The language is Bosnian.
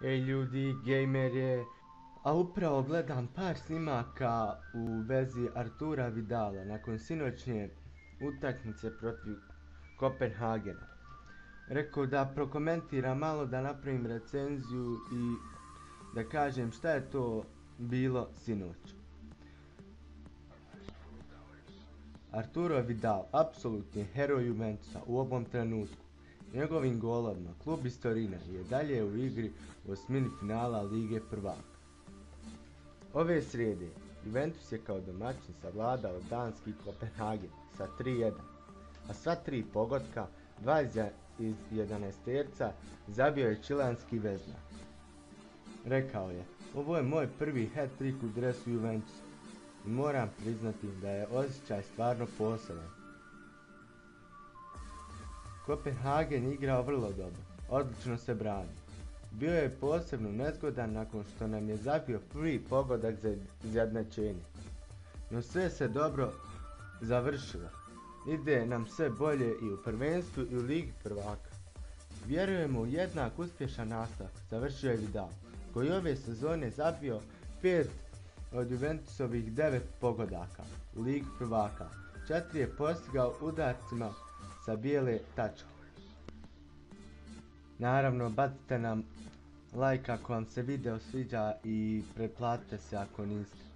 Ej ljudi, gamer je, a upravo gledam par snimaka u vezi Artura Vidala nakon sinoćnje utakmice protiv Kopenhagena. Rekao da prokomentiram malo, da napravim recenziju i da kažem šta je to bilo sinoć. Arturo Vidal, apsolutni heroj Juventusa u ovom trenutku. Njegovim golovima klub iz Torina je dalje u igri u osmini finala Lige prvaka. Ove srijede Juventus je kao domaćin savladao danski Kopenhagen sa 3:1, a sva tri pogotka, dva iz 11-terca, zabio je čileanski veznak. Rekao je: ovo je moj prvi hat-trick u dresu Juventusa i moram priznati da je osjećaj stvarno poseban. Kopenhagen igrao vrlo dobro, odlično se brani. Bio je posebno nezgodan nakon što nam je zabio prvi pogodak za izjednačenje. No sve se dobro završilo. Ide nam sve bolje i u prvenstvu i u Ligi prvaka. Vjerujemo u jednak uspješan nastavak, završio je Vidal, koji ove sezone zabio 5 od Juventusovih 9 pogodaka u Ligi prvaka. 4 je postigao udarcima sa bijele tačke. Naravno, bacite nam like ako vam se video sviđa i pretplatite se ako niste.